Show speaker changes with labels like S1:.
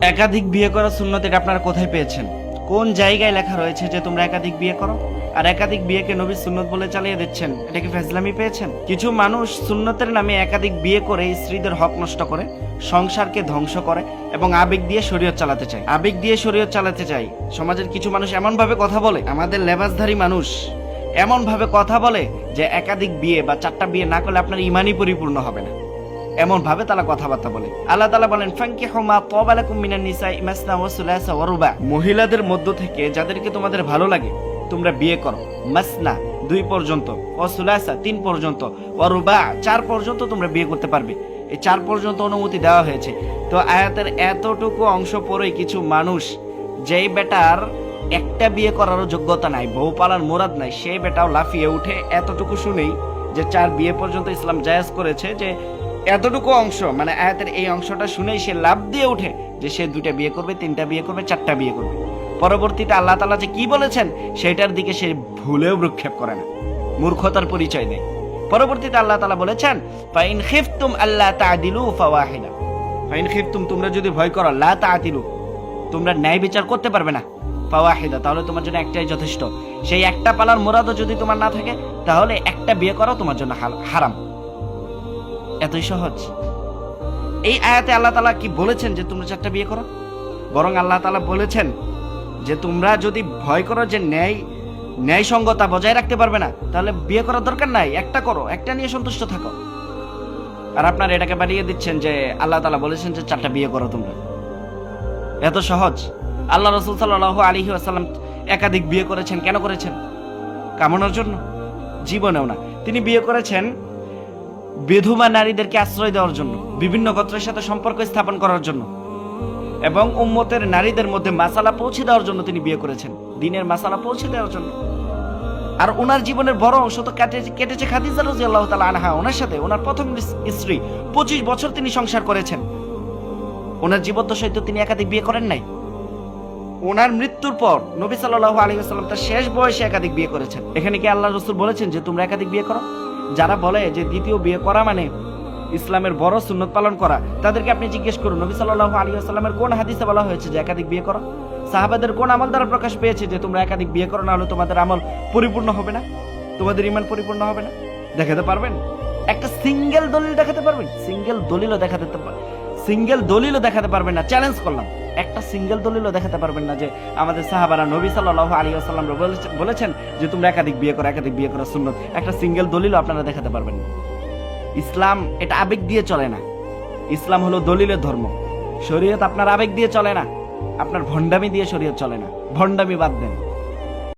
S1: একাধিক বিয়ে করা সুন্নত এটা আপনারা কোথায় পেয়েছেন? কোন জায়গায় লেখা রয়েছে যে তোমরা একাধিক বিয়ে করো? আর একাধিক বিয়েকে নবীর সুন্নত বলে চালিয়ে দিচ্ছেন, এটা কি ফাজলামি পেয়েছেন? কিছু মানুষ সুন্নতের নামে একাধিক বিয়ে করে স্ত্রীদের হক নষ্ট করে, সংসারকে ধ্বংস করে এবং আবেগ দিয়ে শরীয়ত চালাতে চায়। সমাজের কিছু মানুষ এমন ভাবে কথা বলে, আমাদের লেবাসধারী মানুষ এমন ভাবে কথা বলে যে একাধিক বিয়ে বা 4টা বিয়ে না করলে আপনার ইমানই পরিপূর্ণ হবে না, এমন ভাবে তারা কথাবার্তা বলে। আল্লাহ তাআলা বলেন, ফানকিহু মা তাবা লাকুম মিনান নিসাই মাসনা ওয়া সুলাসা ওয়া রুবা। মহিলাদের মধ্য থেকে যাদেরকে তোমাদের ভালো লাগে তোমরা বিয়ে করো। মাসনা 2 পর্যন্ত, ওয়া সুলাসা 3 পর্যন্ত, ওয়া রুবা 4 পর্যন্ত তোমরা বিয়ে করতে পারবে। এই 4 পর্যন্ত অনুমতি দেওয়া হয়েছে। তো আয়াতের এতটুকু অংশ পরেই কিছু মানুষ, যেই বেটার একটা বিয়ে করারও যোগ্যতা নাই, বউ পালার মুরাদ নাই, সেই বেটাও লাফিয়ে উঠে এতটুকু শুনেই যে 4 বিয়ে পর্যন্ত ইসলাম জায়েজ করেছে, যে এতটুকু অংশ মানে আয়াতের এই অংশটা শুনেই সে লাভ দিয়ে উঠে যে সে 2টা বিয়ে করবে, 3টা বিয়ে করবে, 4টা বিয়ে করবে। পরবর্তীতে আল্লাহ তাআলা যে কি বলেছেন সেটার দিকে সে ভুলেও ভ্রুক্ষেপ করে না, মূর্খতার পরিচয় দেয়। পরবর্তীতে আল্লাহ তাআলা বলেছেন, ফাইন খিফতুম আল্লা তাআদিলু ফাওয়াহিদা। ফাইন খিফতুম, তোমরা যদি ভয় করো, লা তাআদিলু, তোমরা ন্যায় বিচার করতে পারবে না, ফাওয়াহিদা, তাহলে তোমার জন্য একটাই যথেষ্ট। সেই একটা পালার মুরাদও যদি তোমার না থাকে তাহলে একটা বিয়ে করাও তোমার জন্য হারাম। এতই সহজ। এই আয়াতে আল্লাহ তাআলা কি বলেছেন যে তোমরা 4টা বিয়ে করো? বরং আল্লাহ তাআলা বলেছেন যে তোমরা যদি ভয় করো যে ন্যায়সঙ্গতা বজায় রাখতে পারবে না, তাহলে বিয়ে করার দরকার নাই, একটা করো, একটা নিয়ে সন্তুষ্ট থাকো। আর আপনারা এটাকে বাড়িয়ে দিচ্ছেন যে আল্লাহ তাআলা বলেছেন যে 4টা বিয়ে করো তোমরা। এত সহজ। আল্লাহ রাসূল সাল্লাল্লাহু আলাইহি ওয়াসাল্লাম একাধিক বিয়ে করেছেন। কেন করেছেন? কামনার জন্য? জীবনেও না। তিনি বিয়ে করেছেন বিধবা নারীদেরকে আশ্রয় দেওয়ার জন্য, বিভিন্ন গোত্রের সাথে সম্পর্ক স্থাপন করার জন্য এবং উম্মতের নারীদের মধ্যে মাসালা পৌঁছে দেওয়ার জন্য তিনি বিয়ে করেছেন, দ্বীনের মাসালা পৌঁছে দেওয়ার জন্য। আর ওনার জীবনের বড় অংশ তো কেটেছে খাদিজা রাদিয়াল্লাহু তাআলা আনহা, ওনার সাথে, ওনার প্রথম স্ত্রী। 25 বছর তিনি সংসার করেছেন। ওনার জীবদ্দশায় তো তিনি একাধিক বিয়ে করেন নাই। ওনার মৃত্যুর পর নবী সাল্লাল্লাহু আলাইহি ওয়াসাল্লাম তার শেষ বয়সে একাধিক বিয়ে করেছেন। এখানে কি আল্লাহ রাসূল বলেছেন যে তোমরা একাধিক বিয়ে করো? যারা বলে যে দ্বিতীয় বিয়ে করা মানে ইসলামের বড় সুন্নত পালন করা, তাদেরকে আপনি জিজ্ঞেস করুন নবী সাল্লাল্লাহু আলাইহি ওয়াসাল্লামের কোন হাদিসে বলা হয়েছে যে একাধিক বিয়ে করো? সাহাবাদের কোন আমল দ্বারা প্রকাশ পেয়েছে যে তোমরা একাধিক বিয়ে করো, না হলে তোমাদের আমল পরিপূর্ণ হবে না, তোমাদের ঈমান পরিপূর্ণ হবে না? দেখাতে পারবেন? একটা সিঙ্গেল দলিল দেখাতে পারবেন? সিঙ্গেল দলিলও দেখাতে পারবেন না। চ্যালেঞ্জ করলাম, একটা সিঙ্গেল দলিলও দেখাতে পারবেন না যে আমাদের সাহাবারা নবী সাল্লাল্লাহু আলাইহি ওয়াসাল্লাম বলেছেন যে তোমরা একাধিক বিয়ে করো সুন্নত। একটা সিঙ্গেল দলিলও আপনারা দেখাতে পারবেন না। ইসলাম এটা আবেগ দিয়ে চলে না। ইসলাম হলো দলিলের ধর্ম। শরীয়ত আপনার আবেগ দিয়ে চলে না, আপনার ভণ্ডামি দিয়ে শরীয়ত চলে না। ভণ্ডামি বাদ দেন।